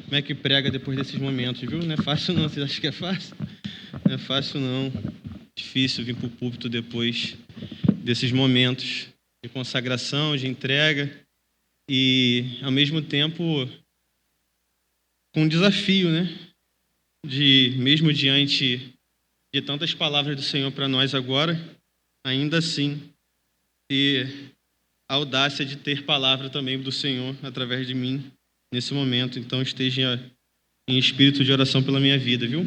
como é que prega depois desses momentos, viu? Não é fácil não, vocês acham que é fácil? Não é fácil não. Difícil vir para o púlpito depois desses momentos de consagração, de entrega e, ao mesmo tempo, com um desafio, né? De, mesmo diante de tantas palavras do Senhor para nós agora, ainda assim, ter a audácia de ter palavra também do Senhor através de mim nesse momento. Então, esteja em espírito de oração pela minha vida, viu?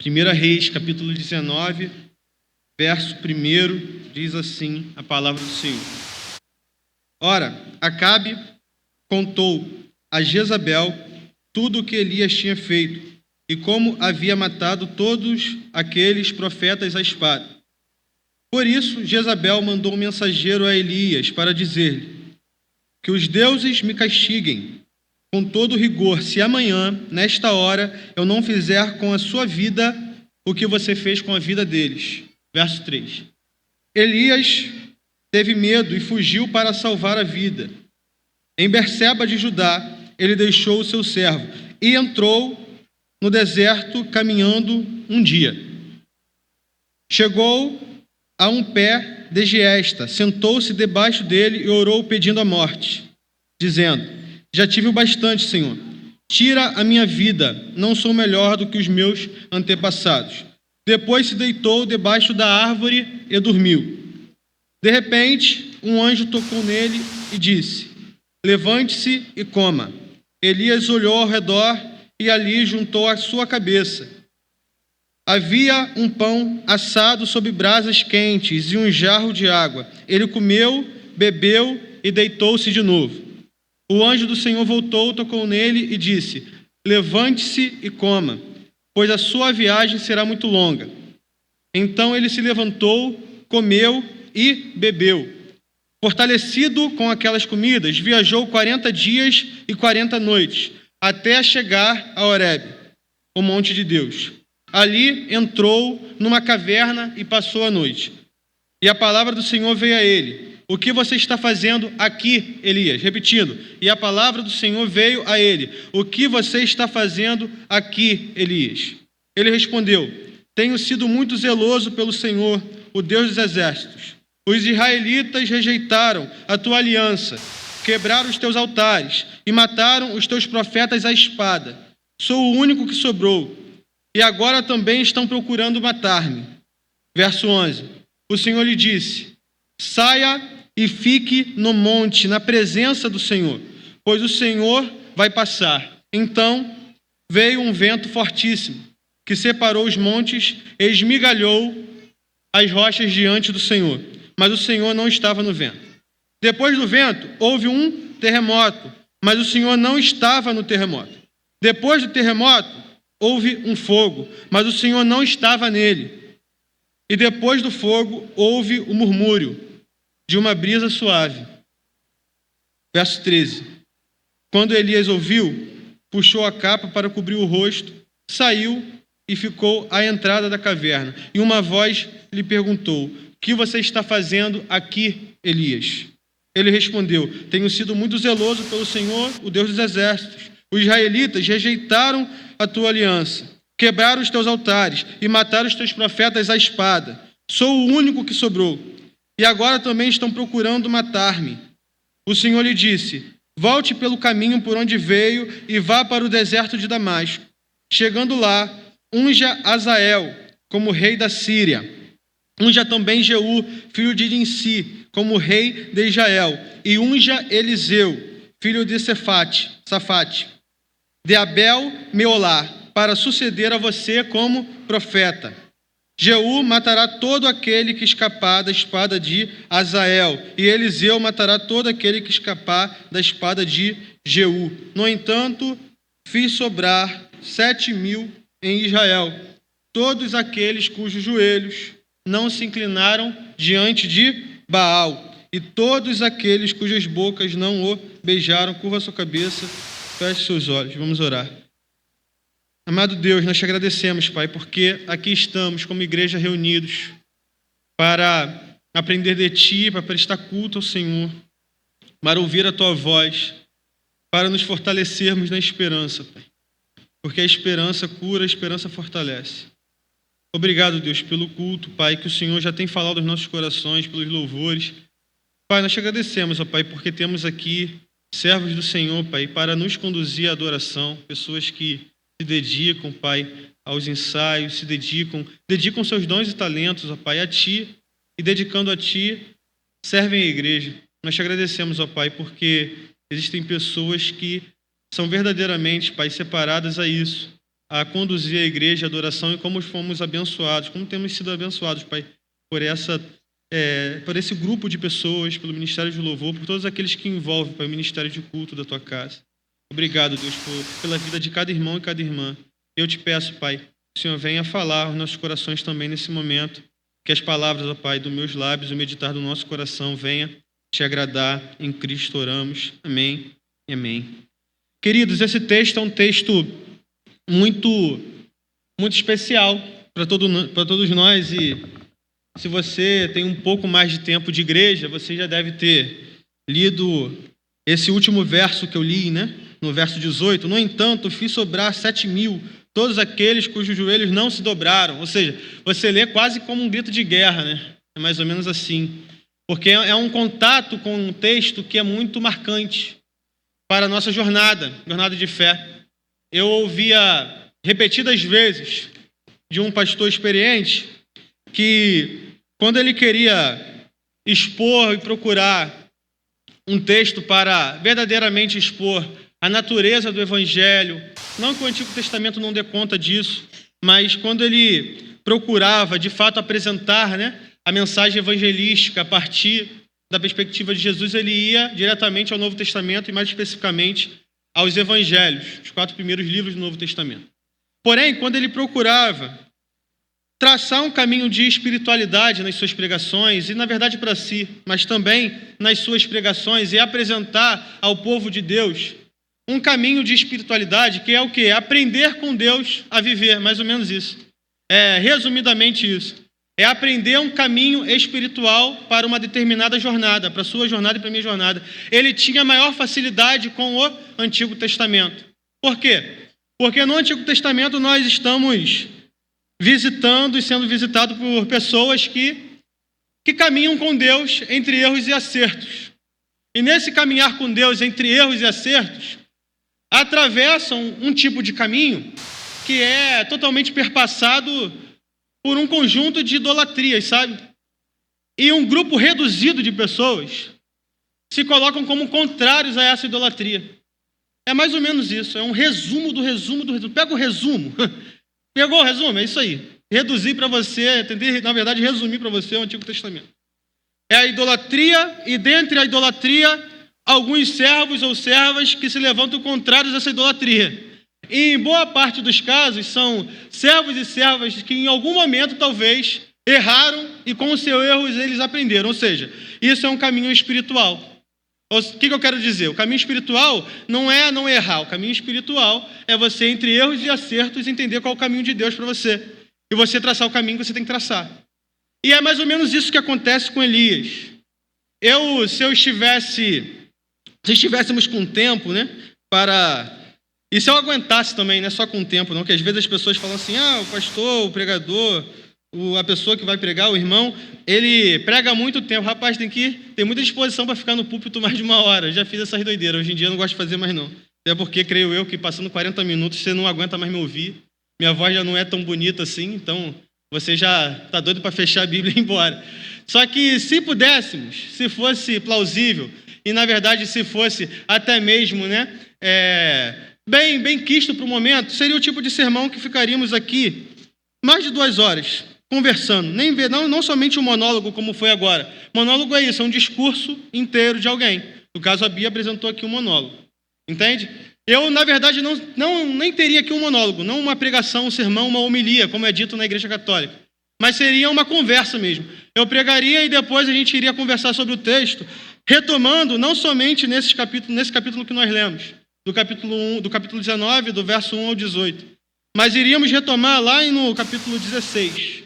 1 Reis, capítulo 19, verso 1, diz assim a palavra do Senhor. Ora, Acabe contou a Jezabel tudo o que Elias tinha feito e como havia matado todos aqueles profetas à espada. Por isso, Jezabel mandou um mensageiro a Elias para dizer-lhe: que os deuses me castiguem com todo rigor, se amanhã, nesta hora, eu não fizer com a sua vida o que você fez com a vida deles. Verso 3. Elias teve medo e fugiu para salvar a vida. Em Berseba de Judá, ele deixou o seu servo e entrou no deserto caminhando um dia. Chegou a um pé de giesta, sentou-se debaixo dele e orou pedindo a morte, dizendo: já tive o bastante, Senhor. Tira a minha vida, não sou melhor do que os meus antepassados. Depois se deitou debaixo da árvore e dormiu. De repente, um anjo tocou nele e disse: levante-se e coma. Elias olhou ao redor e ali juntou a sua cabeça. Havia um pão assado sobre brasas quentes e um jarro de água. Ele comeu, bebeu e deitou-se de novo. O anjo do Senhor voltou, tocou nele e disse: levante-se e coma, pois a sua viagem será muito longa. Então ele se levantou, comeu e bebeu. Fortalecido com aquelas comidas, viajou 40 dias e 40 noites, até chegar a Horebe, o monte de Deus. Ali entrou numa caverna e passou a noite. E a palavra do Senhor veio a ele: o que você está fazendo aqui, Elias? Repetindo, e a palavra do Senhor veio a ele: o que você está fazendo aqui, Elias? Ele respondeu: tenho sido muito zeloso pelo Senhor, o Deus dos exércitos. Os israelitas rejeitaram a tua aliança, quebraram os teus altares e mataram os teus profetas à espada. Sou o único que sobrou, e agora também estão procurando matar-me. Verso 11. O Senhor lhe disse: saia e fique no monte, na presença do Senhor, pois o Senhor vai passar. Então veio um vento fortíssimo, que separou os montes e esmigalhou as rochas diante do Senhor. Mas o Senhor não estava no vento. Depois do vento, houve um terremoto, mas o Senhor não estava no terremoto. Depois do terremoto, houve um fogo, mas o Senhor não estava nele. E depois do fogo, houve o murmúrio de uma brisa suave. Verso 13. Quando Elias ouviu, puxou a capa para cobrir o rosto, saiu e ficou à entrada da caverna. E uma voz lhe perguntou: o que você está fazendo aqui, Elias? Ele respondeu: tenho sido muito zeloso pelo Senhor, o Deus dos exércitos. Os israelitas rejeitaram a tua aliança, quebraram os teus altares e mataram os teus profetas à espada. Sou o único que sobrou, e agora também estão procurando matar-me. O Senhor lhe disse: volte pelo caminho por onde veio e vá para o deserto de Damasco. Chegando lá, unja Azael como rei da Síria. Unja também Jeú, filho de Nimsi, como rei de Israel. E unja Eliseu, filho de Safate, de Abel Meolá, para suceder a você como profeta. Jeú matará todo aquele que escapar da espada de Azael, e Eliseu matará todo aquele que escapar da espada de Jeú. No entanto, fiz sobrar 7.000 em Israel, todos aqueles cujos joelhos não se inclinaram diante de Baal, e todos aqueles cujas bocas não o beijaram. Curva a sua cabeça, feche seus olhos, vamos orar. Amado Deus, nós te agradecemos, Pai, porque aqui estamos como igreja reunidos para aprender de Ti, para prestar culto ao Senhor, para ouvir a Tua voz. para nos fortalecermos na esperança, Pai. Porque a esperança cura, a esperança fortalece. Obrigado, Deus, pelo culto, Pai, que o Senhor já tem falado aos nossos corações, pelos louvores. Pai, nós te agradecemos, ó Pai, porque temos aqui servos do Senhor, Pai, para nos conduzir à adoração, pessoas que se dedicam, Pai, aos ensaios, dedicam seus dons e talentos, ó Pai, a Ti, e dedicando a Ti, servem a igreja. Nós te agradecemos, ó Pai, porque existem pessoas que são verdadeiramente, Pai, separadas a isso, a conduzir a igreja, a adoração, e como fomos abençoados, como temos sido abençoados, Pai, por esse grupo de pessoas, pelo Ministério de Louvor, por todos aqueles que envolvem, Pai, o Ministério de Culto da Tua casa. Obrigado, Deus, pela vida de cada irmão e cada irmã. Eu te peço, Pai, que o Senhor venha falar aos nossos corações também nesse momento, que as palavras, ó Pai, dos meus lábios, o meditar do nosso coração venha te agradar. Em Cristo oramos. Amém e amém. Queridos, esse texto é um texto muito especial para todos nós, e se você tem um pouco mais de tempo de igreja, você já deve ter lido esse último verso que eu li, né? No verso 18. No entanto, fiz sobrar 7.000, todos aqueles cujos joelhos não se dobraram. Ou seja, você lê quase como um grito de guerra, né? É mais ou menos assim. Porque é um contato com um texto que é muito marcante para a nossa jornada de fé. Eu ouvia repetidas vezes de um pastor experiente que, quando ele queria expor e procurar um texto para verdadeiramente expor a natureza do Evangelho, não que o Antigo Testamento não dê conta disso, mas quando ele procurava, de fato, apresentar, né, a mensagem evangelística a partir da perspectiva de Jesus, ele ia diretamente ao Novo Testamento e, mais especificamente, aos Evangelhos, os 4 primeiros livros do Novo Testamento. Porém, quando ele procurava traçar um caminho de espiritualidade nas suas pregações, e na verdade para si, mas também nas suas pregações, e apresentar ao povo de Deus um caminho de espiritualidade, que é o quê? Aprender com Deus a viver, mais ou menos isso. Resumidamente isso. É aprender um caminho espiritual para uma determinada jornada, para a sua jornada e para a minha jornada. Ele tinha maior facilidade com o Antigo Testamento. Por quê? Porque no Antigo Testamento nós estamos visitando e sendo visitados por pessoas que caminham com Deus entre erros e acertos. E nesse caminhar com Deus entre erros e acertos, atravessam um tipo de caminho que é totalmente perpassado por um conjunto de idolatrias, sabe? E um grupo reduzido de pessoas se colocam como contrários a essa idolatria. É mais ou menos isso, é um resumo do resumo do resumo. Pega o resumo. Pegou o resumo? É isso aí. Reduzir para você, tentei, na verdade, resumir para você o Antigo Testamento. É a idolatria, e dentre a idolatria, alguns servos ou servas que se levantam contrários a essa idolatria. E em boa parte dos casos, são servos e servas que em algum momento, talvez, erraram e com os seus erros eles aprenderam. Ou seja, isso é um caminho espiritual. O que eu quero dizer? O caminho espiritual não é não errar. O caminho espiritual é você, entre erros e acertos, entender qual é o caminho de Deus para você. E você traçar o caminho que você tem que traçar. E é mais ou menos isso que acontece com Elias. Se estivéssemos com tempo, né, e se eu aguentasse também, não é só com tempo, não, que às vezes as pessoas falam assim, o pastor, o pregador, a pessoa que vai pregar, o irmão, ele prega há muito tempo. Rapaz, tem muita disposição para ficar no púlpito mais de 1 hora. Eu já fiz essas doideiras, hoje em dia eu não gosto de fazer mais não. Até porque, creio eu, que passando 40 minutos você não aguenta mais me ouvir. Minha voz já não é tão bonita assim, então você já está doido para fechar a Bíblia e ir embora. Só que se pudéssemos, se fosse plausível, e na verdade se fosse até mesmo, né, bem quisto para o momento, seria o tipo de sermão que ficaríamos aqui mais de 2 horas conversando. Não somente um monólogo como foi agora. Monólogo é isso, é um discurso inteiro de alguém. No caso, a Bia apresentou aqui um monólogo. Entende? Eu, na verdade, nem teria aqui um monólogo, não uma pregação, um sermão, uma homilia, como é dito na Igreja Católica. Mas seria uma conversa mesmo. Eu pregaria e depois a gente iria conversar sobre o texto, retomando não somente nesse capítulo que nós lemos, do capítulo 19, do verso 1 ao 18, mas iríamos retomar lá no capítulo 16,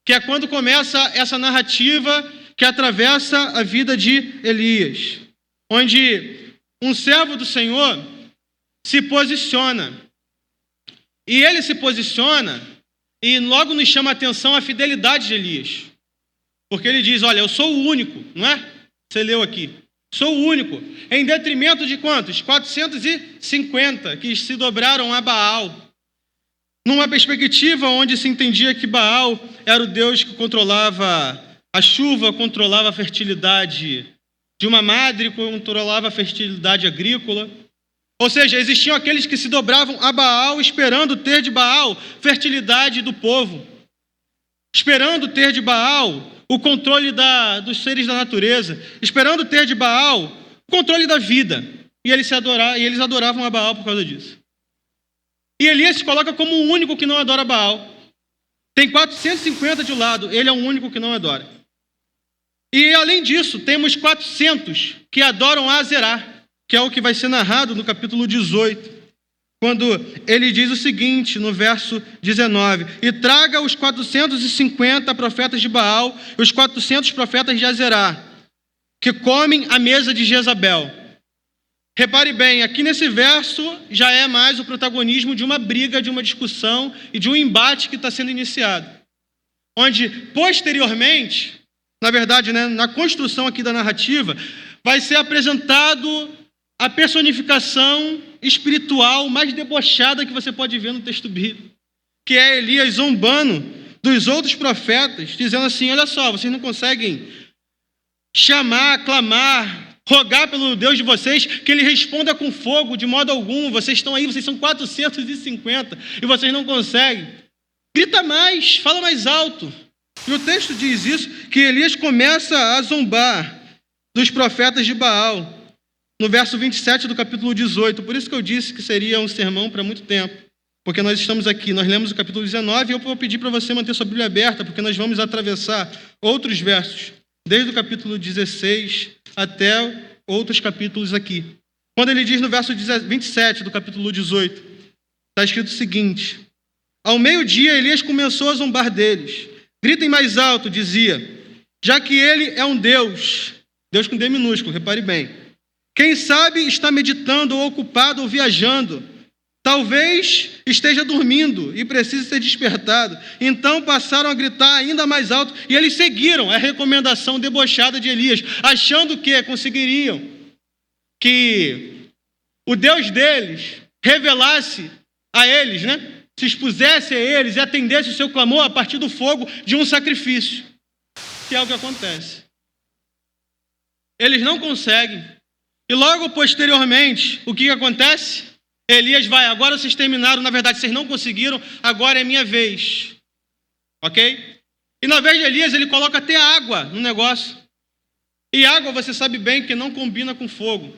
que é quando começa essa narrativa que atravessa a vida de Elias, onde um servo do Senhor se posiciona. E ele se posiciona e logo nos chama a atenção a fidelidade de Elias. Porque ele diz, olha, eu sou o único, não é? Você leu aqui. Sou o único. Em detrimento de quantos? 450 que se dobraram a Baal. Numa perspectiva onde se entendia que Baal era o Deus que controlava a chuva, controlava a fertilidade de uma madre, controlava a fertilidade agrícola. Ou seja, existiam aqueles que se dobravam a Baal, esperando ter de Baal fertilidade do povo, esperando ter de Baal o controle dos seres da natureza, esperando ter de Baal o controle da vida. E eles adoravam a Baal por causa disso. E Elias se coloca como o único que não adora Baal. Tem 450 de um lado, ele é o único que não adora. E além disso, temos 400 que adoram Azerá, que é o que vai ser narrado no capítulo 18, quando ele diz o seguinte, no verso 19, e traga os 450 profetas de Baal e os 400 profetas de Azerá, que comem à mesa de Jezabel. Repare bem, aqui nesse verso já é mais o protagonismo de uma briga, de uma discussão e de um embate que está sendo iniciado. Onde, posteriormente, na verdade, né, na construção aqui da narrativa, vai ser apresentado a personificação espiritual mais debochada que você pode ver no texto bíblico, que é Elias zombando dos outros profetas, dizendo assim, olha só, vocês não conseguem chamar, clamar, rogar pelo Deus de vocês, que ele responda com fogo de modo algum, vocês estão aí, vocês são 450 e vocês não conseguem. Grita mais, fala mais alto. E o texto diz isso, que Elias começa a zombar dos profetas de Baal, no verso 27 do capítulo 18. Por isso que eu disse que seria um sermão para muito tempo, porque nós estamos aqui, nós lemos o capítulo 19 e eu vou pedir para você manter sua Bíblia aberta, porque nós vamos atravessar outros versos, desde o capítulo 16 até outros capítulos aqui. Quando ele diz no verso 27 do capítulo 18, está escrito o seguinte, ao meio-dia Elias começou a zombar deles. Gritem mais alto, dizia, já que ele é um Deus, Deus com D minúsculo, repare bem. Quem sabe está meditando ou ocupado ou viajando. Talvez esteja dormindo e precise ser despertado. Então passaram a gritar ainda mais alto e eles seguiram a recomendação debochada de Elias, achando que conseguiriam que o Deus deles revelasse a eles, né? Se expusesse a eles e atendesse o seu clamor a partir do fogo de um sacrifício, que é o que acontece. Eles não conseguem. E logo posteriormente, o que acontece? Elias vai, agora vocês terminaram, na verdade vocês não conseguiram, agora é minha vez. Ok? E na vez de Elias, ele coloca até água no negócio. E água, você sabe bem que não combina com fogo.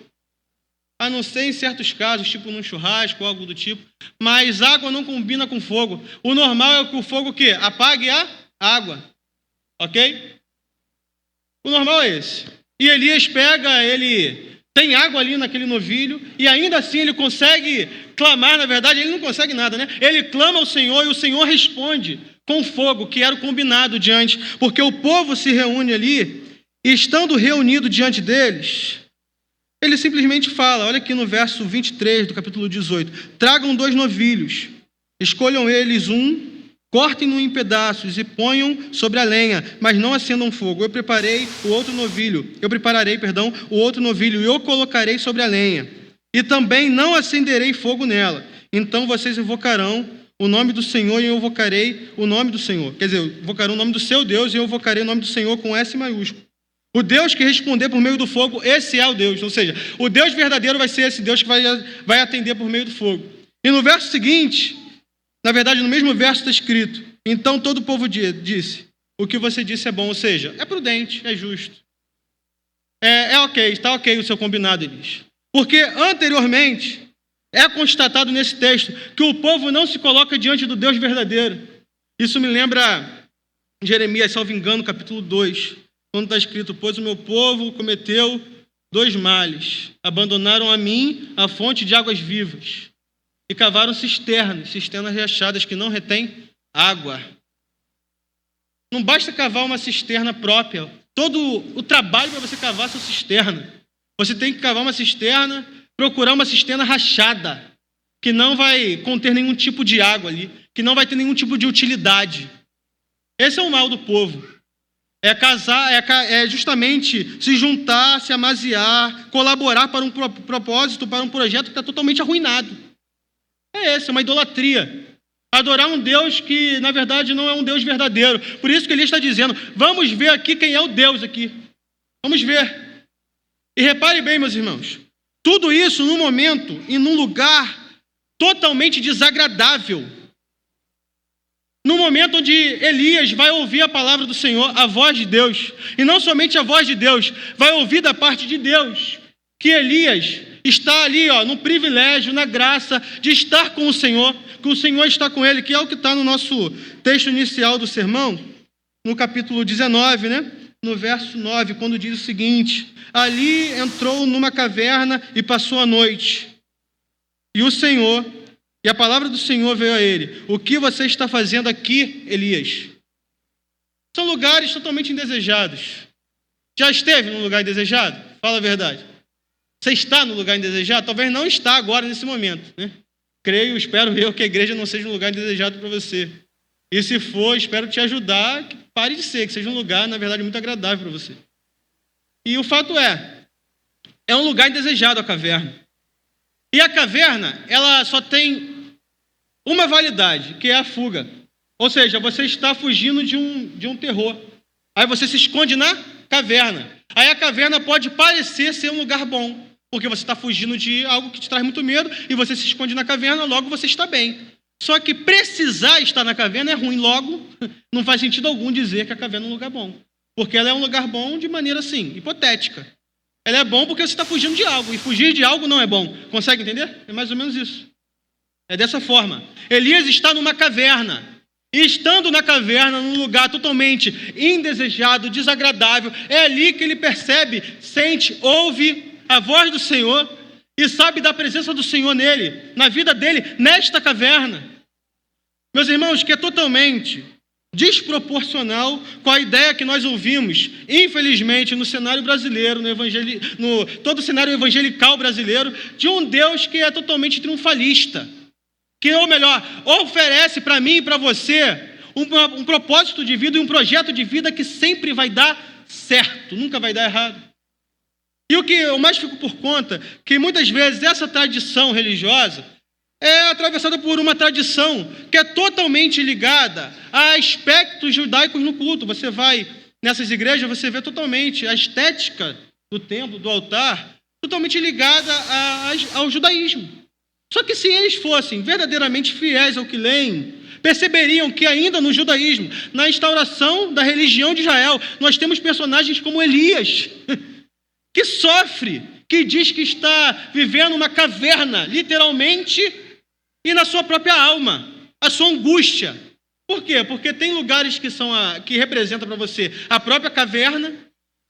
A não ser em certos casos, tipo num churrasco ou algo do tipo. Mas água não combina com fogo. O normal é que o fogo o quê? Apague a água. Ok? O normal é esse. E Elias pega, ele tem água ali naquele novilho, e ainda assim ele consegue clamar, na verdade, ele não consegue nada, né? Ele clama ao Senhor e o Senhor responde com fogo, que era o combinado diante, porque o povo se reúne ali, e estando reunido diante deles, ele simplesmente fala, olha aqui no verso 23 do capítulo 18, tragam 2 novilhos, escolham eles um, cortem-no em pedaços e ponham sobre a lenha, mas não acendam fogo. Eu prepararei o outro novilho e eu colocarei sobre a lenha. E também não acenderei fogo nela. Então vocês invocarão o nome do Senhor e eu invocarei o nome do Senhor. Quer dizer, invocarão o nome do seu Deus e eu invocarei o nome do Senhor com S maiúsculo. O Deus que responder por meio do fogo, esse é o Deus. Ou seja, o Deus verdadeiro vai ser esse Deus que vai atender por meio do fogo. E no verso seguinte, na verdade, no mesmo verso está escrito, então todo o povo disse, o que você disse é bom, ou seja, é prudente, é justo. É ok, está ok o seu combinado, Elias. Porque anteriormente, é constatado nesse texto que o povo não se coloca diante do Deus verdadeiro. Isso me lembra Jeremias, salvo engano, capítulo 2, quando está escrito, pois o meu povo cometeu 2 males, abandonaram a mim a fonte de águas vivas, e cavaram cisternas reachadas que não retêm água. Não basta cavar uma cisterna própria. Todo o trabalho para você cavar sua cisterna. Você tem que cavar uma cisterna procurar uma cisterna rachada, que não vai conter nenhum tipo de água ali, que não vai ter nenhum tipo de utilidade. Esse é o mal do povo. É justamente se juntar, se amaziar, colaborar para um propósito, para um projeto que está totalmente arruinado. É uma idolatria. Adorar um Deus que, na verdade, não é um Deus verdadeiro. Por isso que ele está dizendo, vamos ver aqui quem é o Deus aqui. Vamos ver. E repare bem, meus irmãos, tudo isso num momento e num lugar totalmente desagradável. No momento onde Elias vai ouvir a palavra do Senhor, a voz de Deus, e não somente a voz de Deus, vai ouvir da parte de Deus, que Elias está ali, no privilégio, na graça de estar com o Senhor, que o Senhor está com ele, que é o que está no nosso texto inicial do sermão, no capítulo 19, no verso 9, quando diz o seguinte: ali entrou numa caverna e passou a noite. E a palavra do Senhor veio a ele: o que você está fazendo aqui, Elias? São lugares totalmente indesejados. Já esteve num lugar indesejado? Fala a verdade. Você está no lugar indesejado? Talvez não está agora, nesse momento. Creio, espero eu que a igreja não seja um lugar indesejado para você. E se for, espero te ajudar, que pare de ser, que seja um lugar, na verdade, muito agradável para você. E o fato é um lugar indesejado a caverna. E a caverna, ela só tem uma validade, que é a fuga. Ou seja, você está fugindo de um terror. Aí você se esconde na caverna. Aí a caverna pode parecer ser um lugar bom, porque você está fugindo de algo que te traz muito medo e você se esconde na caverna, logo você está bem. Só que precisar estar na caverna é ruim, logo não faz sentido algum dizer que a caverna é um lugar bom. Porque ela é um lugar bom de maneira, assim, hipotética. Ela é bom porque você está fugindo de algo, e fugir de algo não é bom. Consegue entender? É mais ou menos isso. É dessa forma. Elias está numa caverna. E estando na caverna, num lugar totalmente indesejado, desagradável, é ali que ele percebe, sente, ouve a voz do Senhor e sabe da presença do Senhor nele, na vida dele, nesta caverna. Meus irmãos, que é totalmente desproporcional com a ideia que nós ouvimos, infelizmente, no cenário brasileiro, no todo o cenário evangelical brasileiro, de um Deus que é totalmente triunfalista. Que, ou melhor, oferece para mim e para você um propósito de vida e um projeto de vida que sempre vai dar certo, nunca vai dar errado. E o que eu mais fico por conta, que muitas vezes essa tradição religiosa é atravessada por uma tradição que é totalmente ligada a aspectos judaicos no culto. Você vai nessas igrejas, você vê totalmente a estética do templo, do altar, totalmente ligada ao judaísmo. Só que se eles fossem verdadeiramente fiéis ao que leem, perceberiam que ainda no judaísmo, na instauração da religião de Israel, nós temos personagens como Elias, que sofre, que diz que está vivendo uma caverna, literalmente, e na sua própria alma, a sua angústia. Por quê? Porque tem lugares que representam para você a própria caverna,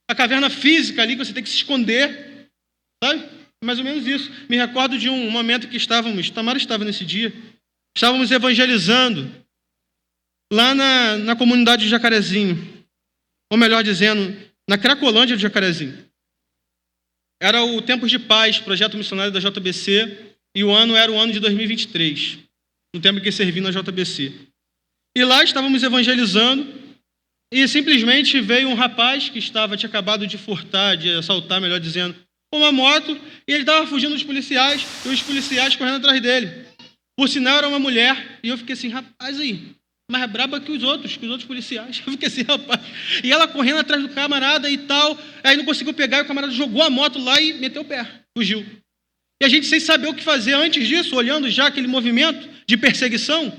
a caverna física ali, que você tem que se esconder, sabe? Mais ou menos isso. Me recordo de um momento que Tamara estava nesse dia, estávamos evangelizando lá na comunidade de Jacarezinho, ou melhor dizendo, na Cracolândia de Jacarezinho. Era o Tempos de Paz, projeto missionário da JBC, e o ano era o ano de 2023, no tempo que servi na JBC. E lá estávamos evangelizando, e simplesmente veio um rapaz que tinha acabado de furtar, de assaltar, melhor dizendo, uma moto, e ele estava fugindo dos policiais, e os policiais correndo atrás dele. Por sinal, era uma mulher, e eu fiquei assim, rapaz aí, mais braba que os outros policiais. Eu fiquei assim, rapaz. E ela correndo atrás do camarada e tal, aí não conseguiu pegar, e o camarada jogou a moto lá e meteu o pé, fugiu. E a gente sem saber o que fazer antes disso, olhando já aquele movimento de perseguição,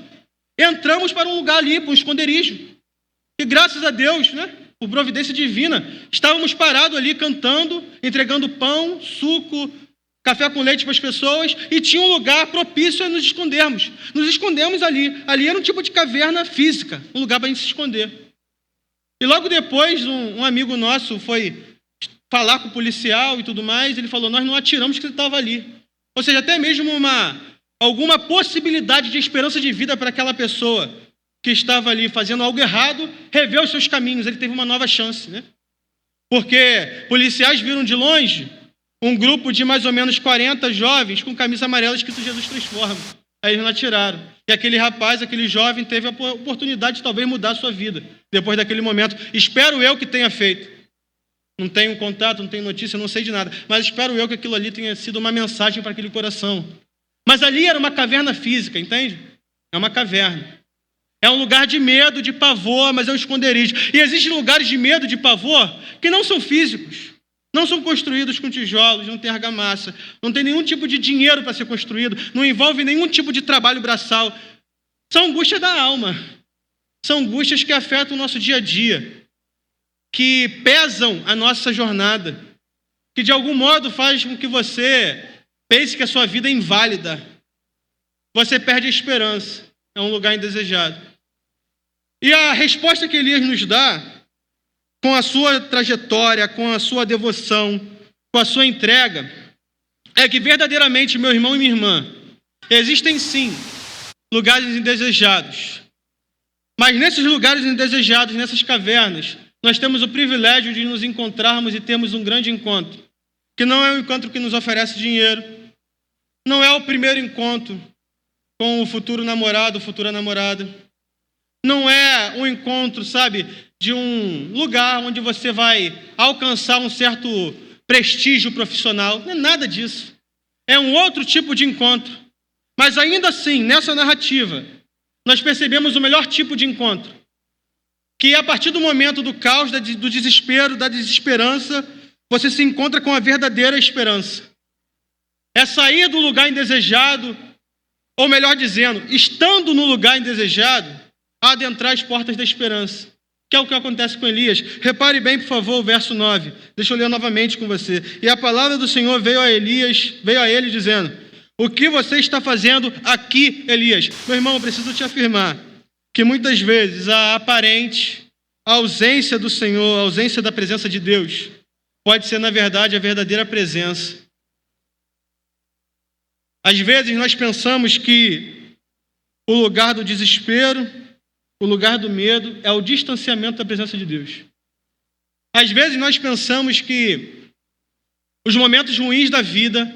entramos para um lugar ali, para um esconderijo. E graças a Deus, por providência divina, estávamos parados ali cantando, entregando pão, suco, café com leite para as pessoas, e tinha um lugar propício a nos escondermos. Nos escondemos ali. Ali era um tipo de caverna física, um lugar para a gente se esconder. E logo depois, um amigo nosso foi falar com o policial e tudo mais, ele falou, nós não atiramos que você estava ali. Ou seja, até mesmo alguma possibilidade de esperança de vida para aquela pessoa que estava ali fazendo algo errado, rever os seus caminhos, ele teve uma nova chance, Porque policiais viram de longe um grupo de mais ou menos 40 jovens com camisa amarela escrito Jesus transforma. Aí eles não atiraram. E aquele rapaz, aquele jovem, teve a oportunidade de talvez mudar a sua vida depois daquele momento. Espero eu que tenha feito. Não tenho contato, não tenho notícia, não sei de nada. Mas espero eu que aquilo ali tenha sido uma mensagem para aquele coração. Mas ali era uma caverna física, entende? É uma caverna. É um lugar de medo, de pavor, mas é um esconderijo. E existem lugares de medo, de pavor, que não são físicos. Não são construídos com tijolos, não tem argamassa, não tem nenhum tipo de dinheiro para ser construído, não envolve nenhum tipo de trabalho braçal. São angústias da alma. São angústias que afetam o nosso dia a dia, que pesam a nossa jornada, que de algum modo faz com que você pense que a sua vida é inválida. Você perde a esperança. É um lugar indesejado. E a resposta que Elias nos dá, com a sua trajetória, com a sua devoção, com a sua entrega, é que verdadeiramente, meu irmão e minha irmã, existem sim lugares indesejados. Mas nesses lugares indesejados, nessas cavernas, nós temos o privilégio de nos encontrarmos e termos um grande encontro, que não é um encontro que nos oferece dinheiro, não é o primeiro encontro com o futuro namorado, futura namorada, não é um encontro, sabe, de um lugar onde você vai alcançar um certo prestígio profissional. Não é nada disso. É um outro tipo de encontro. Mas ainda assim, nessa narrativa, nós percebemos o melhor tipo de encontro, que a partir do momento do caos, do desespero, da desesperança, você se encontra com a verdadeira esperança. É sair do lugar indesejado, ou melhor dizendo, estando no lugar indesejado, adentrar as portas da esperança, que é o que acontece com Elias. Repare bem, por favor, o verso 9. Deixa eu ler novamente com você. E a palavra do Senhor veio a ele dizendo: o que você está fazendo aqui, Elias? Meu irmão, eu preciso te afirmar que muitas vezes a aparente ausência do Senhor, a ausência da presença de Deus, pode ser, na verdade, a verdadeira presença. Às vezes nós pensamos que o lugar do desespero, o lugar do medo é o distanciamento da presença de Deus. Às vezes nós pensamos que os momentos ruins da vida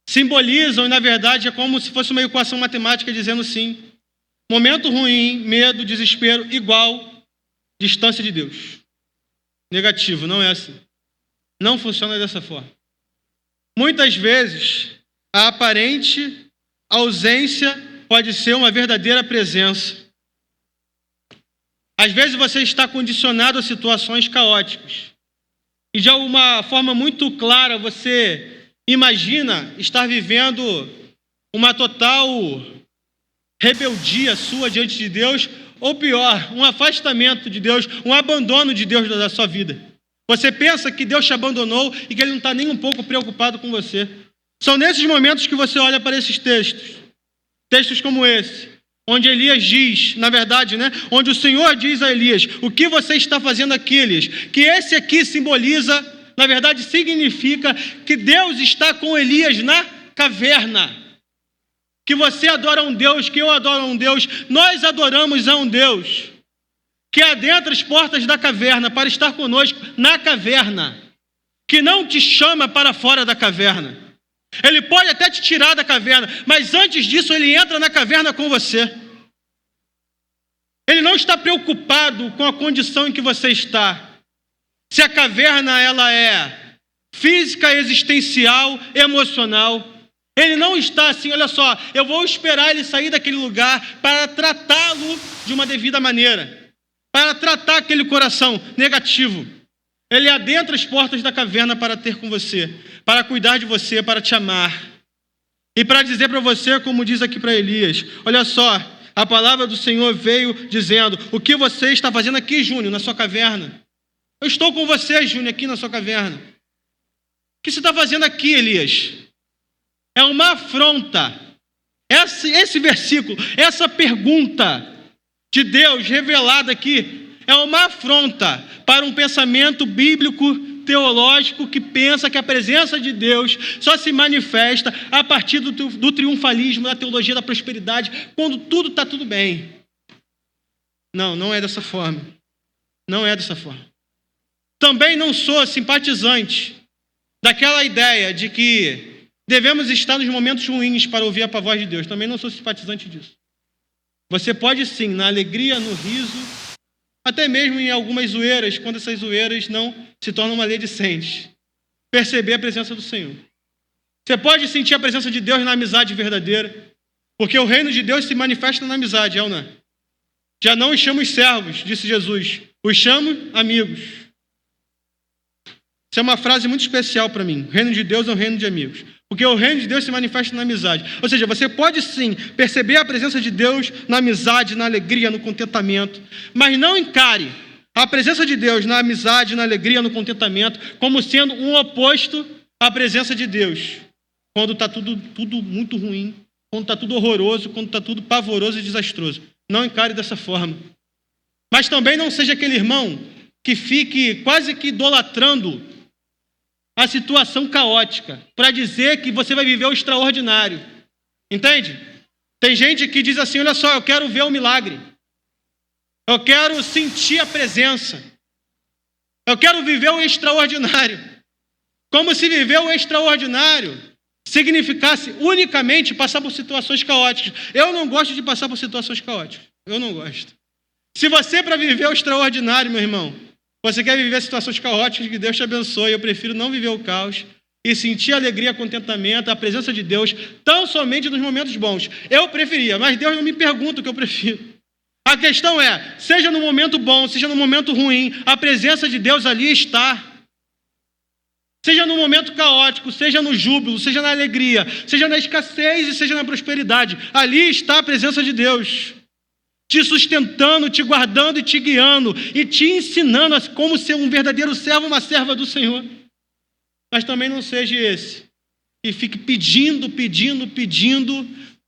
simbolizam, e na verdade é como se fosse uma equação matemática dizendo sim, momento ruim, medo, desespero, igual distância de Deus. Negativo, não é assim. Não funciona dessa forma. Muitas vezes a aparente ausência pode ser uma verdadeira presença. Às vezes você está condicionado a situações caóticas. E de alguma forma muito clara você imagina estar vivendo uma total rebeldia sua diante de Deus, ou pior, um afastamento de Deus, um abandono de Deus da sua vida. Você pensa que Deus te abandonou e que Ele não está nem um pouco preocupado com você. São nesses momentos que você olha para esses textos como esse, onde Elias diz, na verdade, onde o Senhor diz a Elias: o que você está fazendo aqui, Elias? Que esse aqui simboliza, na verdade, significa que Deus está com Elias na caverna. Que você adora um Deus, que eu adoro um Deus, nós adoramos a um Deus que adentra as portas da caverna para estar conosco na caverna, que não te chama para fora da caverna. Ele pode até te tirar da caverna, mas antes disso ele entra na caverna com você. Ele não está preocupado com a condição em que você está. Se a caverna ela é física, existencial, emocional, ele não está assim, olha só, eu vou esperar ele sair daquele lugar para tratá-lo de uma devida maneira, para tratar aquele coração negativo. Ele adentra as portas da caverna para ter com você, para cuidar de você, para te amar. E para dizer para você, como diz aqui para Elias, olha só, a palavra do Senhor veio dizendo: o que você está fazendo aqui, Júnior, na sua caverna? Eu estou com você, Júnior, aqui na sua caverna. O que você está fazendo aqui, Elias? É uma afronta. Esse versículo, essa pergunta de Deus revelada aqui, é uma afronta para um pensamento bíblico teológico que pensa que a presença de Deus só se manifesta a partir do triunfalismo, da teologia da prosperidade, quando tudo está tudo bem. Não, não é dessa forma. Não é dessa forma. Também não sou simpatizante daquela ideia de que devemos estar nos momentos ruins para ouvir a voz de Deus. Também não sou simpatizante disso. Você pode sim, na alegria, no riso, até mesmo em algumas zoeiras, quando essas zoeiras não se tornam maledicentes, perceber a presença do Senhor. Você pode sentir a presença de Deus na amizade verdadeira, porque o reino de Deus se manifesta na amizade, é ou não é? Já não os chamo servos, disse Jesus, os chamo amigos. Isso é uma frase muito especial para mim. O reino de Deus é um reino de amigos. Porque o reino de Deus se manifesta na amizade. Ou seja, você pode sim perceber a presença de Deus na amizade, na alegria, no contentamento, mas não encare a presença de Deus na amizade, na alegria, no contentamento, como sendo um oposto à presença de Deus. Quando está tudo muito ruim, quando está tudo horroroso, quando está tudo pavoroso e desastroso. Não encare dessa forma. Mas também não seja aquele irmão que fique quase que idolatrando a situação caótica para dizer que você vai viver o extraordinário. Entende? Tem gente que diz assim, olha só, eu quero ver o milagre. Eu quero sentir a presença. Eu quero viver o extraordinário. Como se viver o extraordinário significasse unicamente passar por situações caóticas. Eu não gosto de passar por situações caóticas. Eu não gosto. Se você, para viver o extraordinário, meu irmão, você quer viver situações caóticas, que Deus te abençoe. Eu prefiro não viver o caos e sentir alegria, contentamento, a presença de Deus, tão somente nos momentos bons. Eu preferia, mas Deus não me pergunta o que eu prefiro. A questão é, seja no momento bom, seja no momento ruim, a presença de Deus ali está. Seja no momento caótico, seja no júbilo, seja na alegria, seja na escassez e seja na prosperidade. Ali está a presença de Deus, te sustentando, te guardando e te guiando, e te ensinando a como ser um verdadeiro servo, uma serva do Senhor. Mas também não seja esse, e fique pedindo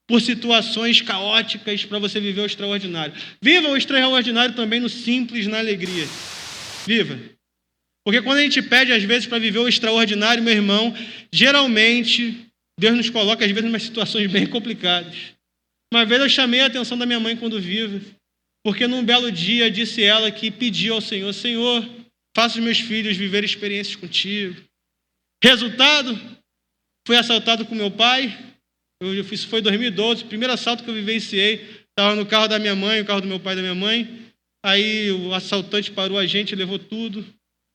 por situações caóticas para você viver o extraordinário. Viva o extraordinário também no simples, na alegria. Viva. Porque quando a gente pede, às vezes, para viver o extraordinário, meu irmão, geralmente, Deus nos coloca, às vezes, em umas situações bem complicadas. Uma vez eu chamei a atenção da minha mãe quando viva, porque num belo dia disse ela que pediu ao Senhor, Senhor, faça os meus filhos viver experiências contigo. Resultado, fui assaltado com meu pai, isso foi em 2012, o primeiro assalto que eu vivenciei, estava no carro da minha mãe, o carro do meu pai e da minha mãe, aí o assaltante parou a gente, levou tudo,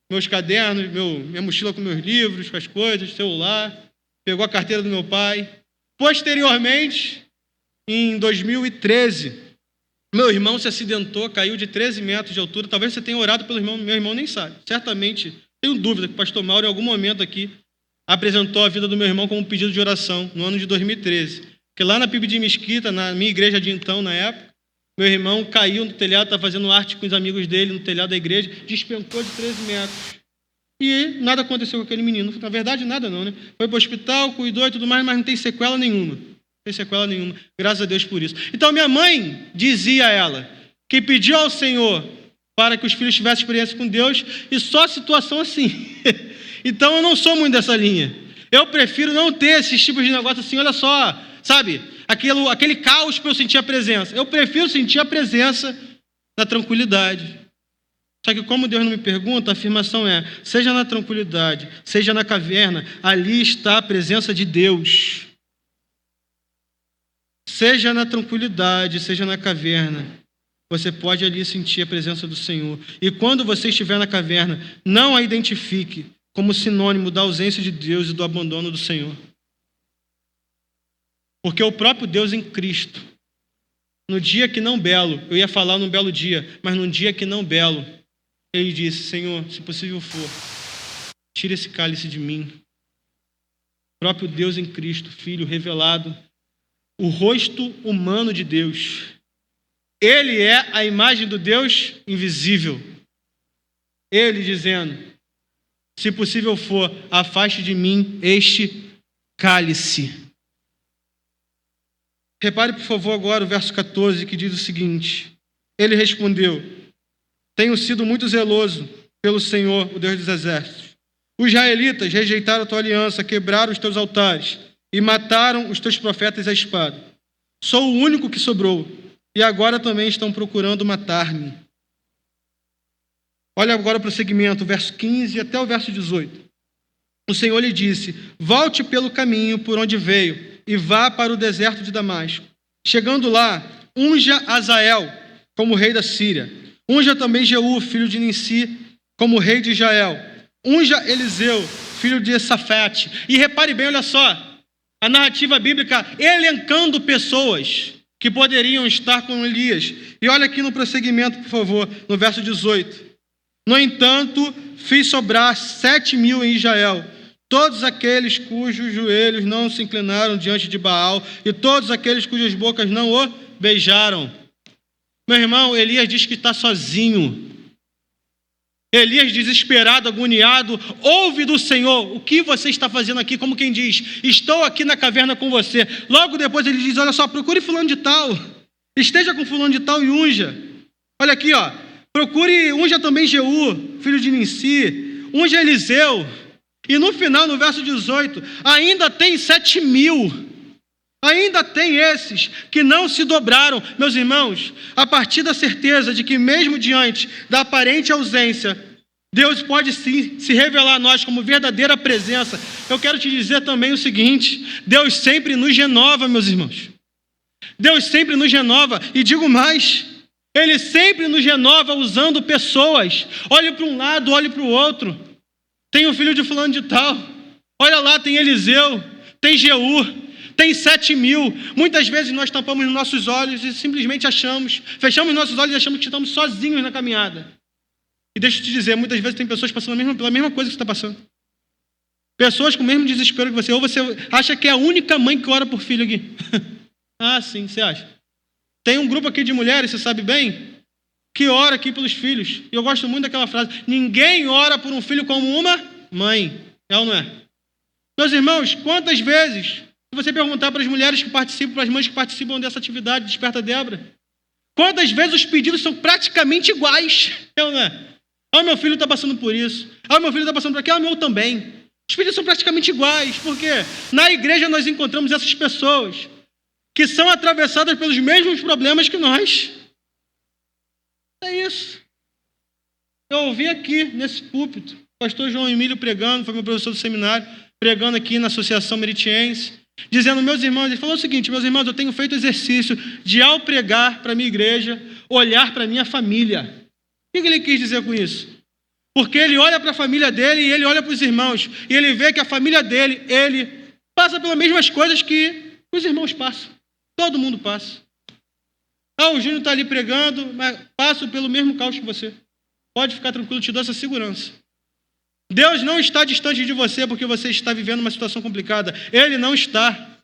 meus cadernos, minha mochila com meus livros, com as coisas, celular, pegou a carteira do meu pai. Posteriormente, em 2013, meu irmão se acidentou, caiu de 13 metros de altura. Talvez você tenha orado pelo irmão, meu irmão nem sabe. Certamente, tenho dúvida que o pastor Mauro, em algum momento aqui, apresentou a vida do meu irmão como um pedido de oração, no ano de 2013. Porque lá na PIB de Mesquita, na minha igreja de então, na época, meu irmão caiu no telhado, estava fazendo arte com os amigos dele no telhado da igreja, despencou de 13 metros. E nada aconteceu com aquele menino. Na verdade, nada não, né? Foi para o hospital, cuidou e tudo mais, mas não tem sequela nenhuma. Não tem sequela nenhuma. Graças a Deus por isso. Então, minha mãe dizia a ela que pediu ao Senhor para que os filhos tivessem experiência com Deus e só situação assim. Então, eu não sou muito dessa linha. Eu prefiro não ter esses tipos de negócio assim, olha só, sabe? Aquele caos para eu sentir a presença. Eu prefiro sentir a presença na tranquilidade. Só que como Deus não me pergunta, a afirmação é, seja na tranquilidade, seja na caverna, ali está a presença de Deus. Seja na tranquilidade, seja na caverna, você pode ali sentir a presença do Senhor. E quando você estiver na caverna, não a identifique como sinônimo da ausência de Deus e do abandono do Senhor. Porque o próprio Deus em Cristo, no dia que não belo, eu ia falar num belo dia, mas num dia que não belo, ele disse, Senhor, se possível for, tira esse cálice de mim. O próprio Deus em Cristo, Filho revelado, o rosto humano de Deus. Ele é a imagem do Deus invisível. Ele dizendo, se possível for, afaste de mim este cálice. Repare, por favor, agora o verso 14, que diz o seguinte. Ele respondeu, tenho sido muito zeloso pelo Senhor, o Deus dos exércitos. Os israelitas rejeitaram a tua aliança, quebraram os teus altares e mataram os teus profetas à espada. Sou o único que sobrou, e agora também estão procurando matar-me. Olha agora o prosseguimento, verso 15 até o verso 18. o Senhor lhe disse: volte pelo caminho por onde veio e vá para o deserto de Damasco. Chegando lá, unja Azael como rei da Síria. Unja também Jeú, filho de Ninsi, como rei de Israel. Unja Eliseu, filho de Safate. E repare bem, olha só, a narrativa bíblica elencando pessoas que poderiam estar com Elias. E olha aqui no prosseguimento, por favor, no verso 18. No entanto, fiz sobrar 7.000 em Israel, todos aqueles cujos joelhos não se inclinaram diante de Baal, e todos aqueles cujas bocas não o beijaram. Meu irmão, Elias diz que está sozinho. Elias, desesperado, agoniado, ouve do Senhor: o que você está fazendo aqui? Como quem diz: estou aqui na caverna com você. Logo depois ele diz: olha só, procure fulano de tal, esteja com fulano de tal e unja. Olha aqui, ó, unja também Jeú, filho de Ninsi, unja Eliseu. E no final, no verso 18, ainda tem 7.000. Ainda tem esses que não se dobraram. Meus irmãos, a partir da certeza de que mesmo diante da aparente ausência, Deus pode sim se revelar a nós como verdadeira presença. Eu quero te dizer também o seguinte: Deus sempre nos renova, meus irmãos. Deus sempre nos renova. E digo mais, Ele sempre nos renova usando pessoas. Olhe para um lado, olhe para o outro. Tem o filho de fulano de tal. Olha lá, tem Eliseu, tem Jeú. Tem 7.000. Muitas vezes nós tampamos os nossos olhos e simplesmente fechamos nossos olhos e achamos que estamos sozinhos na caminhada. E deixa eu te dizer, muitas vezes tem pessoas passando pela mesma coisa que você está passando. Pessoas com o mesmo desespero que você. Ou você acha que é a única mãe que ora por filho aqui. Ah, sim, você acha. Tem um grupo aqui de mulheres, você sabe bem, que ora aqui pelos filhos. E eu gosto muito daquela frase: ninguém ora por um filho como uma mãe. É ou não é? Meus irmãos, quantas vezes... Se você perguntar para as mulheres que participam, para as mães que participam dessa atividade, Desperta Débora, quantas vezes os pedidos são praticamente iguais? Não é? Ah, meu filho está passando por isso. Ah, meu filho está passando por aquilo. Ah, meu também. Os pedidos são praticamente iguais, porque na igreja nós encontramos essas pessoas que são atravessadas pelos mesmos problemas que nós. É isso. Eu ouvi aqui, nesse púlpito, o pastor João Emílio pregando, foi meu professor do seminário, pregando aqui na Associação Meritiense, dizendo: meus irmãos, ele falou o seguinte: meus irmãos, eu tenho feito exercício de, ao pregar para a minha igreja, olhar para a minha família. O que ele quis dizer com isso? Porque ele olha para a família dele e ele olha para os irmãos, e ele vê que a família dele, ele passa pelas mesmas coisas que os irmãos passam. Todo mundo passa. Ah, o Júnior está ali pregando, mas passo pelo mesmo caos que você. Pode ficar tranquilo, te dou essa segurança. Deus não está distante de você porque você está vivendo uma situação complicada. Ele não está.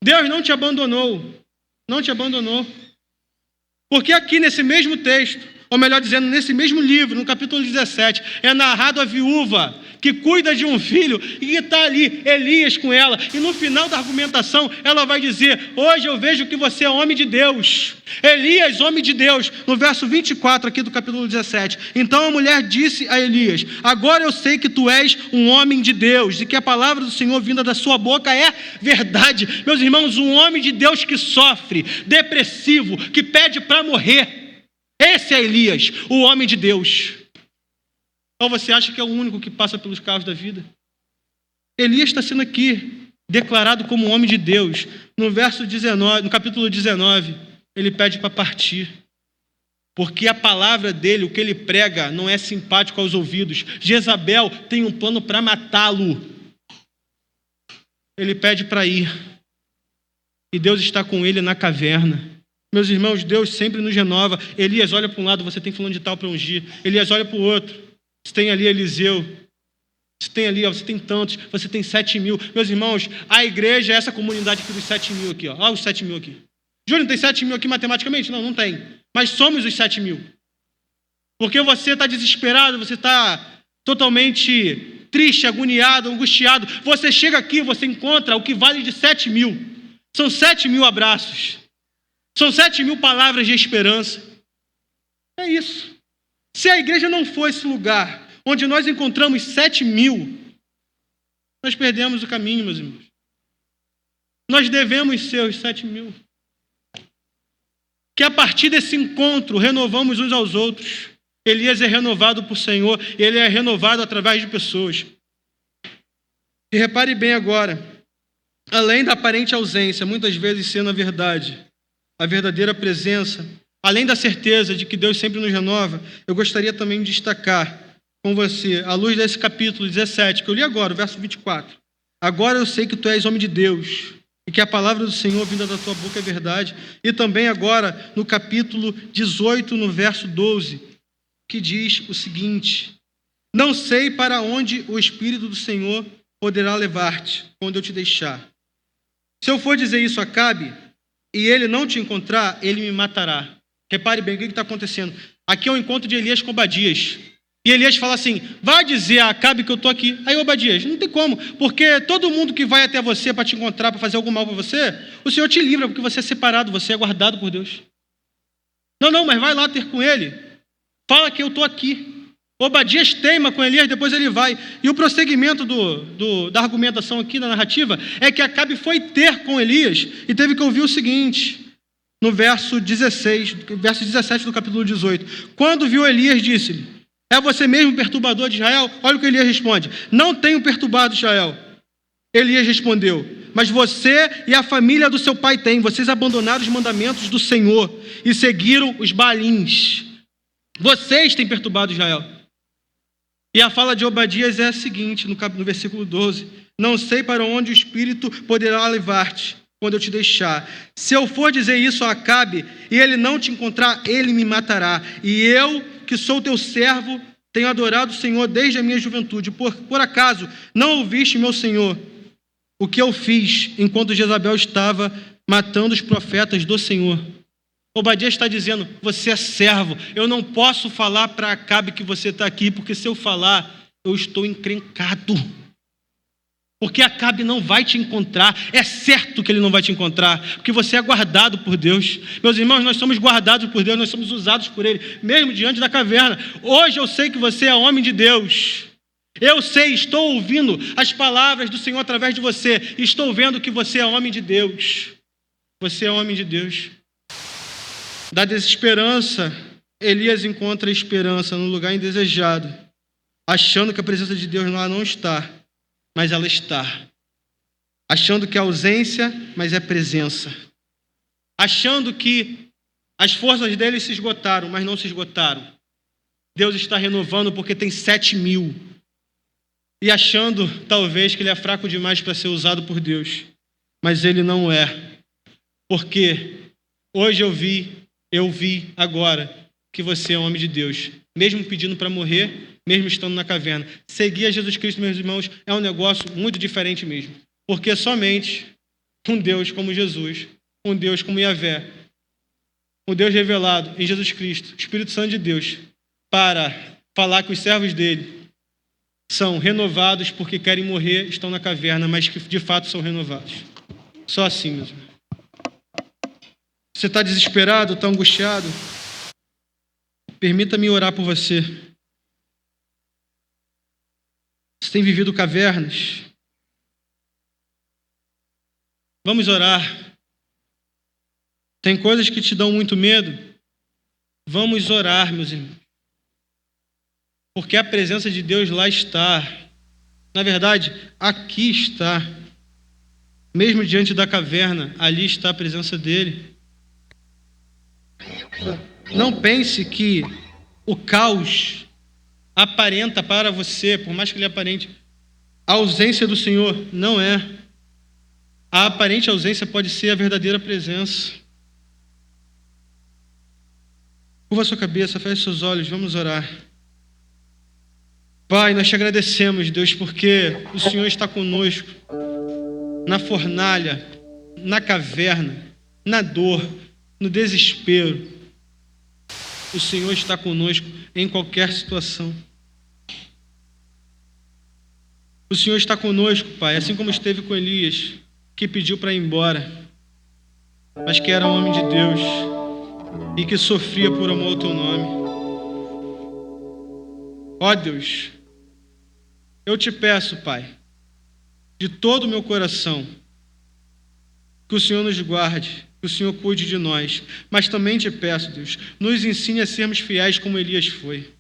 Deus não te abandonou. Não te abandonou. Porque aqui nesse mesmo texto, ou melhor dizendo, nesse mesmo livro, no capítulo 17, é narrado a viúva que cuida de um filho e que está ali, Elias com ela. E no final da argumentação, ela vai dizer: hoje eu vejo que você é homem de Deus. Elias, homem de Deus. No verso 24 aqui do capítulo 17. Então a mulher disse a Elias: agora eu sei que tu és um homem de Deus e que a palavra do Senhor vinda da sua boca é verdade. Meus irmãos, um homem de Deus que sofre, depressivo, que pede para morrer. Esse é Elias, o homem de Deus. Ou você acha que é o único que passa pelos caos da vida? Elias está sendo aqui declarado como homem de Deus. No verso 19, no capítulo 19, ele pede para partir. Porque a palavra dele, o que ele prega, não é simpático aos ouvidos. Jezabel tem um plano para matá-lo. Ele pede para ir. E Deus está com ele na caverna. Meus irmãos, Deus sempre nos renova. Elias olha para um lado, você tem fulano de tal para ungir. Elias olha para o outro. Você tem ali Eliseu. Você tem ali, você tem tantos. Você tem 7.000. Meus irmãos, a igreja é essa comunidade aqui dos 7.000 aqui. Olha os 7.000 aqui. Júnior, tem 7.000 aqui matematicamente? Não, não tem. Mas somos os 7.000. Porque você está desesperado, você está totalmente triste, agoniado, angustiado. Você chega aqui, você encontra o que vale de 7.000. São 7.000 abraços. São 7.000 palavras de esperança. É isso. Se a igreja não for esse lugar onde nós encontramos 7.000, nós perdemos o caminho, meus irmãos. Nós devemos ser os 7.000. Que a partir desse encontro renovamos uns aos outros. Elias é renovado por Senhor, ele é renovado através de pessoas. E repare bem agora, além da aparente ausência, muitas vezes sendo a verdade, a verdadeira presença, além da certeza de que Deus sempre nos renova, eu gostaria também de destacar com você, à luz desse capítulo 17, que eu li agora, o verso 24. Agora eu sei que tu és homem de Deus, e que a palavra do Senhor vinda da tua boca é verdade. E também agora, no capítulo 18, no verso 12, que diz o seguinte: não sei para onde o Espírito do Senhor poderá levar-te, quando eu te deixar. Se eu for dizer isso a Acabe, e ele não te encontrar, ele me matará. Repare bem o que está acontecendo. Aqui é o encontro de Elias com Obadias. E Elias fala assim: vai dizer a Acabe que eu estou aqui. Aí Obadias: não tem como, porque todo mundo que vai até você para te encontrar, para fazer algum mal para você, o Senhor te livra, porque você é separado, você é guardado por Deus. Não, mas vai lá ter com ele. Fala que eu estou aqui. Obadias teima com Elias, depois ele vai. E o prosseguimento da argumentação aqui, da narrativa, é que Acabe foi ter com Elias e teve que ouvir o seguinte, no verso 17 do capítulo 18. Quando viu Elias, disse-lhe: é você mesmo perturbador de Israel? Olha o que Elias responde: não tenho perturbado Israel. Elias respondeu: mas você e a família do seu pai têm. Vocês abandonaram os mandamentos do Senhor e seguiram os Baalins. Vocês têm perturbado Israel. E a fala de Obadias é a seguinte, no versículo 12: não sei para onde o Espírito poderá levar-te, quando eu te deixar. Se eu for dizer isso a Acabe, e ele não te encontrar, ele me matará. E eu, que sou teu servo, tenho adorado o Senhor desde a minha juventude. Por acaso não ouviste, meu Senhor, o que eu fiz enquanto Jezabel estava matando os profetas do Senhor? Obadias está dizendo: você é servo, eu não posso falar para Acabe que você está aqui, porque se eu falar, eu estou encrencado. Porque Acabe não vai te encontrar, é certo que ele não vai te encontrar, porque você é guardado por Deus. Meus irmãos, nós somos guardados por Deus, nós somos usados por Ele, mesmo diante da caverna. Hoje eu sei que você é homem de Deus. Eu sei, estou ouvindo as palavras do Senhor através de você, estou vendo que você é homem de Deus. Você é homem de Deus. Da desesperança, Elias encontra esperança no lugar indesejado, achando que a presença de Deus lá não está, mas ela está. Achando que é ausência, mas é presença. Achando que as forças dele se esgotaram, mas não se esgotaram. Deus está renovando porque tem 7.000. E achando, talvez, que ele é fraco demais para ser usado por Deus. Mas ele não é. Porque hoje eu vi agora que você é homem de Deus. Mesmo pedindo para morrer, mesmo estando na caverna. Seguir a Jesus Cristo, meus irmãos, é um negócio muito diferente mesmo. Porque somente um Deus como Jesus, um Deus como Yahvé, um Deus revelado em Jesus Cristo, o Espírito Santo de Deus, para falar que os servos dele são renovados porque querem morrer, estão na caverna, mas que de fato são renovados. Só assim, meus irmãos. Você está desesperado, está angustiado? Permita-me orar por você. Você tem vivido cavernas? Vamos orar. Tem coisas que te dão muito medo? Vamos orar, meus irmãos. Porque a presença de Deus lá está. Na verdade, aqui está. Mesmo diante da caverna, ali está a presença dele. Não pense que o caos aparenta para você, por mais que ele aparente, a ausência do Senhor. Não é. A aparente ausência pode ser a verdadeira presença. Curva sua cabeça, feche seus olhos, vamos orar. Pai, nós te agradecemos, Deus, porque o Senhor está conosco na fornalha, na caverna, na dor, no desespero. O Senhor está conosco em qualquer situação. O Senhor está conosco, Pai, assim como esteve com Elias, que pediu para ir embora, mas que era um homem de Deus e que sofria por amor ao teu nome. Ó Deus, eu te peço, Pai, de todo o meu coração, que o Senhor nos guarde, que o Senhor cuide de nós, mas também te peço, Deus, nos ensine a sermos fiéis como Elias foi.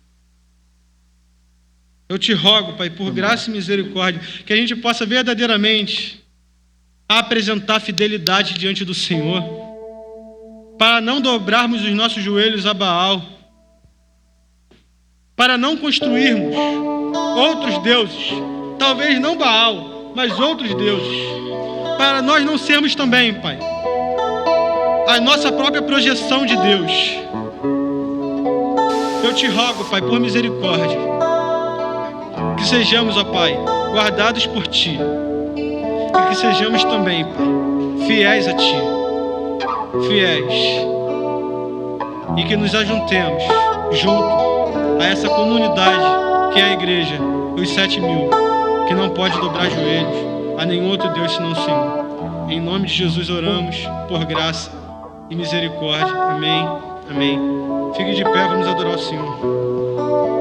Eu te rogo, Pai, por graça e misericórdia, que a gente possa verdadeiramente apresentar fidelidade diante do Senhor, para não dobrarmos os nossos joelhos a Baal, para não construirmos outros deuses, talvez não Baal, mas outros deuses, para nós não sermos também, Pai, a nossa própria projeção de Deus. Eu te rogo, Pai, por misericórdia, que sejamos, ó Pai, guardados por Ti, e que sejamos também, Pai, fiéis a Ti, fiéis, e que nos ajuntemos junto a essa comunidade que é a igreja, os 7.000, que não pode dobrar joelhos a nenhum outro Deus senão o Senhor. Em nome de Jesus oramos, por graça e misericórdia. Amém, amém. Fique de pé, vamos adorar o Senhor.